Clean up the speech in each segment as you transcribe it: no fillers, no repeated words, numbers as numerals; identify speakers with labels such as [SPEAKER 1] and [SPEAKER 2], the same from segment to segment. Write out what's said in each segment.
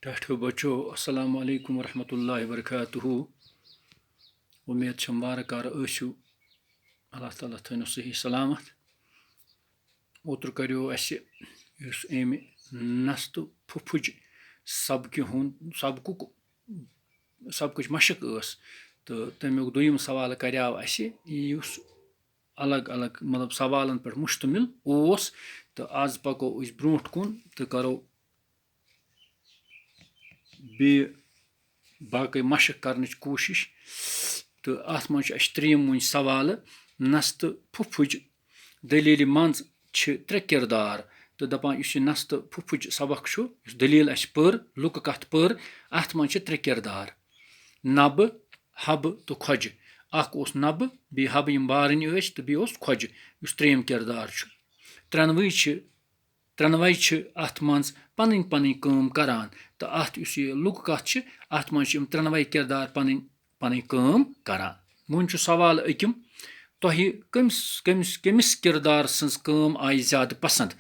[SPEAKER 1] ٹھٹھو بچو السلام علیکم ورحمۃ اللہ وبرکاتہ امید چھم وارٕ کارٕ ٲسِو اللہ تعالیٰ تھٲینو صحیح سلامت اوترٕ کریو اَسہِ یُس اَمہِ نستہٕ پھُپھٕچ سبقٕچ مشق ٲس تہٕ تَمیُک دوٚیِم سوال کریو اَسہِ یُس الگ الگ مطلب سوالن پٮ۪ٹھ مُشتمِل اوس تہٕ آز پکو أسۍ برونٛٹھ کُن تہٕ کرو بیٚیہِ باقٕے مشق کرنٕچ کوٗشِش تہٕ اَتھ منٛز چھُ اَسہِ ترٛیٚیِم وٕنۍ سوالہٕ نستہٕ پھُپھٕچ دٔلیٖلہِ منٛز چھِ ترٛےٚ کِردار تہٕ دَپان یُس یہِ نستہٕ پھُپھٕچ سبق چھُ یُس دٔلیٖل اَسہِ پٔر لُکہٕ کتھ پٔر اَتھ منٛز چھِ ترٛےٚ کِردار نبہٕ حبہٕ تہٕ کھۄجہِ اکھ اوس نبہٕ بیٚیہِ حبہٕ یِم بارٕنۍ ٲسۍ تہٕ بیٚیہِ اوس کھۄجہِ یُس ترٛیٚیِم کِردار چھُ ترٛٮ۪نوَے چھِ اَتھ منٛز پنٕنۍ پنٕنۍ کٲم کران تہٕ اَتھ یُس یہِ لُکہٕ کتھ چھِ اَتھ منٛز چھِ یِم ترٛٮ۪نوَے کِردار پنٕنۍ پنٕنۍ کٲم کران وۄنۍ چھُ سوال أکِم تۄہہِ کٔمِس کِردار سٕنٛز کٲم آیہِ زیادٕ پسنٛد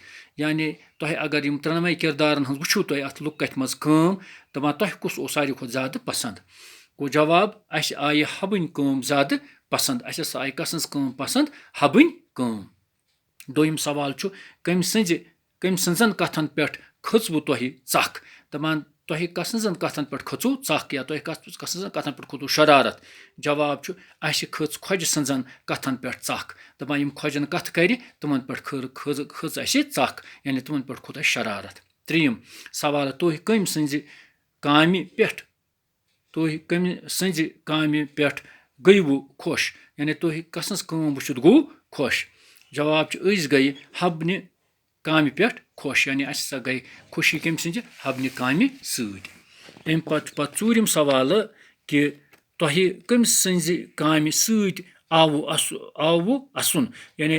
[SPEAKER 1] یعنی تۄہہِ اگر یِم ترٛٮ۪نوَے کِردارن ہٕنٛز وٕچھو تۄہہِ اَتھ لُکہٕ کَتھِ منٛز کٲم دَپان تۄہہِ کُس اوس ساروی کھۄتہٕ زیادٕ پسنٛد گوٚو جواب اَسہِ آیہِ حبٕنۍ کٲم زیادٕ پسنٛد اَسہِ ہسا آیہِ کس سٕنٛز کٲم پسنٛد حبٕنۍ کٲم دوٚیِم سوال چھُ کٔمۍ سٕنٛزن کتھن پٮ۪ٹھ کھٔژوٕ تۄہہِ ژکھ دپان تۄہہِ کس سٕنٛزن کتھن پٮ۪ٹھ کھٔژوٕ ژکھ یا تۄہہِ کس سٕنٛزن کتھن پٮ۪ٹھ کھوٚتوٕ شرارت جواب چھُ اَسہِ کھٔژ کھۄجہِ سٕنٛزن کتھن پٮ۪ٹھ ژکھ دپان یِم کھۄجن کتھ کرِ تِمن پٮ۪ٹھ کھٔژ اَسہِ ژکھ یعنی تِمن پٮ۪ٹھ کھوٚت اَسہِ شرارت ترٛیٚیِم سوال تُہۍ کٔمۍ سٕنٛزِ کامہِ پٮ۪ٹھ گٔیوٕ خۄش یعنی تُہۍ کس سٕنٛز کٲم وٕچھِتھ گوٚو خۄش جواب چھُ أسۍ گٔیہِ حبنہِ کامہِ پٮ۪ٹھ خۄش یعنی اَسہِ ہسا گٔے خوشی کٔمۍ سٕنٛزِ حبنہِ کامہِ سۭتۍ اَمہِ پتہٕ چھُ پتہٕ ژوٗرِم سوالہٕ کہِ تۄہہِ کٔمۍ سٕنٛزِ کامہِ سۭتۍ آووٕ اَسُن یعنی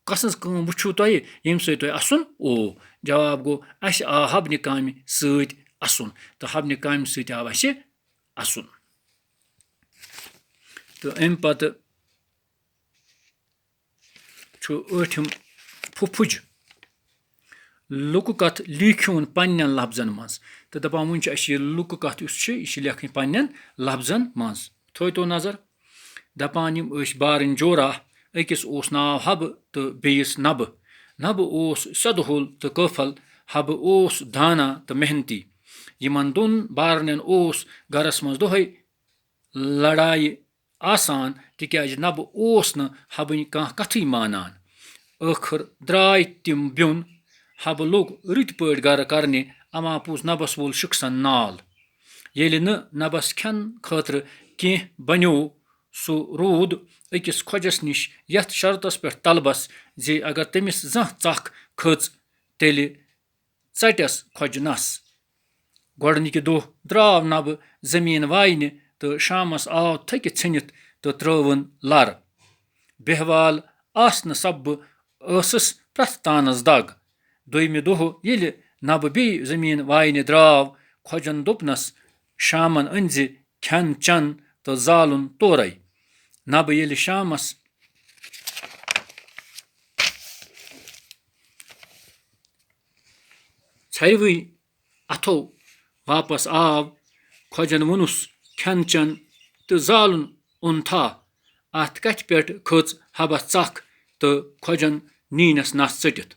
[SPEAKER 1] کس سٕنٛز کٲم وٕچھو تۄہہِ ییٚمہِ سۭتۍ تۄہہِ اَسُن اوو جواب گوٚو اَسہِ آو حبنہِ کامہِ سۭتۍ اَسُن تہٕ حبنہِ کامہِ سۭتۍ آو اَسہِ اَسُن تہٕ اَمہِ پتہٕ چھُ ٲٹھِم پھُپھٕج لُکہٕ کتھ لیٖکھِوُن پننٮ۪ن لفظن منٛز تہٕ دپان وۄنۍ چھِ اَسہِ یہِ لُکہٕ کتھ یُس چھِ یہِ چھِ لیکھٕنۍ پننٮ۪ن لفظن منٛز تھٲیتو نظر دپان یِم ٲسۍ بارٕنۍ جورا أکِس اوس ناو حبہٕ تہٕ بیٚیِس نبہٕ نبہٕ اوس سیوٚدہُل تہٕ قٲفل حبہٕ اوس دانا تہٕ محنتی یِمن دۄن بارنٮ۪ن اوس گرس منٛز دۄہے لڑایہِ آسان تِکیازِ نبہٕ اوس نہٕ حبٕنۍ کانٛہہ کتھٕے مانان ٲخٕر درٛاے تِم بیوٚن حبہٕ لوٚگ رٕتۍ پٲٹھۍ گرٕ کرنہِ اما پوٚز نبس وول شِکسن نال ییٚلہِ نہٕ نبس کھٮ۪ن خٲطرٕ کینٛہہ بنیو سُہ روٗد أکِس کھۄجس نِش یتھ شرطس پٮ۪ٹھ طلبس زِ اگر تٔمِس زانٛہہ ژکھ کھٔژ تیٚلہِ ژٹٮ۪س کھۄجہِ نس گۄڈنِکہِ دۄہ درٛاو نبہٕ زٔمیٖن واینہِ تہٕ شامس آو تھٔکِتھ ژھٔنِتھ تہٕ ترٲوٕن لر بہوال آسنہٕ سببہٕ ٲسٕس پرٛٮ۪تھ تانس دگ دوٚیمہِ دۄہ ییٚلہِ نبہٕ بیٚیہِ زٔمیٖن واینہِ درٛاو کھۄجن دوٚپنس شامن أنزِ کھٮ۪ن چٮ۪ن تہٕ زالُن تورے نبہٕ ییٚلہِ شامس ژھرِوٕے اَتھو واپس آو کھۄجن ووٚنُس کھٮ۪ن چٮ۪ن تہٕ زالُن اوٚنتھا اَتھ کتھِ پٮ۪ٹھ کھٔژ حبس ژکھ تہٕ کھۄجن نیٖنس نس ژٔٹِتھ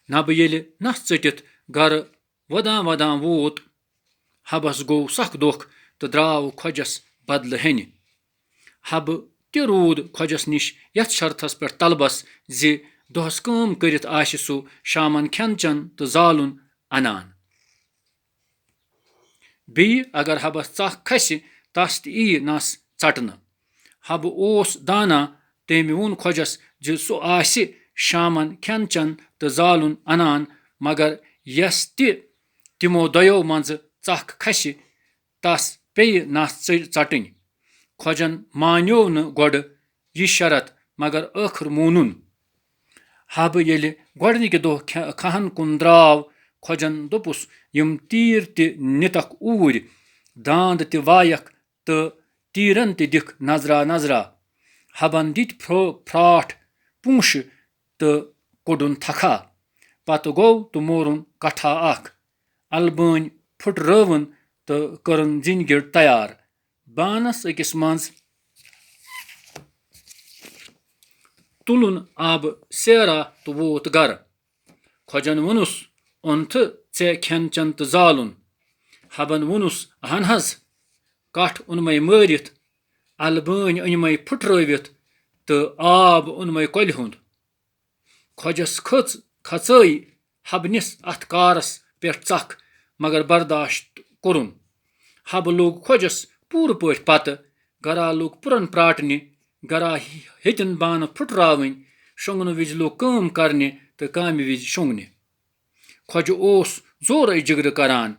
[SPEAKER 1] نبہٕ ییٚلہِ نس ژٔٹِتھ گرٕ ودان ووت حبس گوٚو سخ دۄکھ تہٕ درٛاو کھۄجس بدلہٕ ہٮ۪نہِ حبہٕ تہِ روٗد کھۄجس نِش یتھ شرطس پٮ۪ٹھ طلبس زِ دۄہس کٲم کٔرِتھ آسہِ سُہ شامن کھٮ۪ن چٮ۪ن تہٕ زالُن انان بیٚیہِ اگر حبس ژکھ کھسہِ تس تہِ ییہِ نس ژٹنہٕ حبہٕ اوس دانا تٔمۍ ووٚن کھۄجس زِ سُہ آسہِ شامن کھٮ۪ن چٮ۪ن تہٕ زالُن انان مگر یس تہِ تِمو دۄیو منٛزٕ ژکھ کھسہِ تس پیٚیہِ نس ژٹٕنۍ کھۄجن مانیو نہٕ گۄڈٕ یہِ شرط مگر ٲخٕر مونُن حبہٕ ییٚلہِ گۄڈنِکہِ دۄہ کھہن کُن درٛاو کھۄجن دوٚپُس یِم تیٖر تہِ نِتکھ اوٗرۍ داند تہِ وایکھ تہٕ تیٖرن تہِ دِکھ نظرا حبن دِتۍ پھراٹھ پونٛسہٕ تہٕ کوٚڑُن تھکھا پتہٕ گوٚو تہٕ مورُن کٹھا اکھ اَلہٕ بٲنۍ پھٕٹرٲوٕن تہٕ کٔرٕن زِنۍ گِڑ تیار بانَس أکِس منٛز تُلُن آبہٕ سیرا تہٕ ووت گرٕ خۄجن ووٚنُس اوٚنتھٕ ژےٚ کھٮ۪ن چٮ۪ن تہٕ زالُن حبن ووٚنُس اہن حظ کٹھ اوٚنمَے مٲرِتھ اَلہٕ بٲنۍ أنمَے پھٕٹرٲوِتھ تہٕ آب اوٚنمَے کۄلہِ ہُنٛد خۄجس کھژٲے حبنِس اَتھ کارس پٮ۪ٹھ ژکھ مگر برداشت کوٚرُن حبہٕ لوٚگ خۄجس پوٗرٕ پٲٹھۍ پتہٕ گرا لوٚگ پُرن پراٹنہِ گرا ہیٚتِن بانہٕ پھٕٹراوٕنۍ شۄنگنہٕ وِزِ لوٚگ کٲم کرنہِ تہٕ کامہِ وِزِ شۄنگنہِ خۄجہِ اوس زورے جگرٕ کران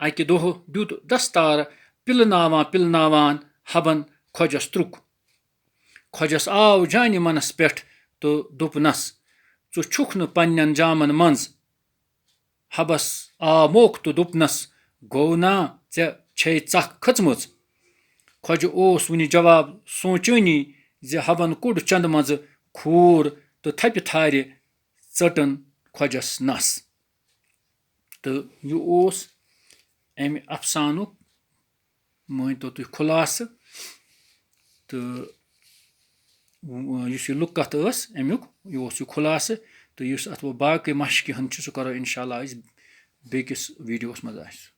[SPEAKER 1] اکہِ دۄہ دیُت دستار پِلناوان حبن خۄجس ترُک خۄجس آو جانہِ منس پٮ۪ٹھ تہٕ دوٚپنس ژٕ چھُکھ نہٕ پننٮ۪ن جامن منٛز حبس آو موقعہٕ تہٕ دوٚپنس گوٚو نا ژےٚ چھے ژکھ کھٔژمٕژ خۄجہِ اوس وُنہِ جواب سونچٲنی زِ حبن کوٚڑ چندٕ منٛزٕ کھوٗر تہٕ تھپہِ تھارِ ژٔٹٕن خۄجس نس تہٕ یہِ اوس امہِ افسانُک مٲنۍتو تُہۍ خُلاسہٕ تہٕ یُس یہِ لُکہٕ کتھ ٲس امیُک یہِ اوس یہِ خُلاسہٕ تہٕ یُس اتھ وۄنۍ باقٕے مشقہِ ہُنٛد چھُ سُہ کرو انشاء اللہ أسۍ بیٚکِس ویٖڈیوس منٛز آسہِ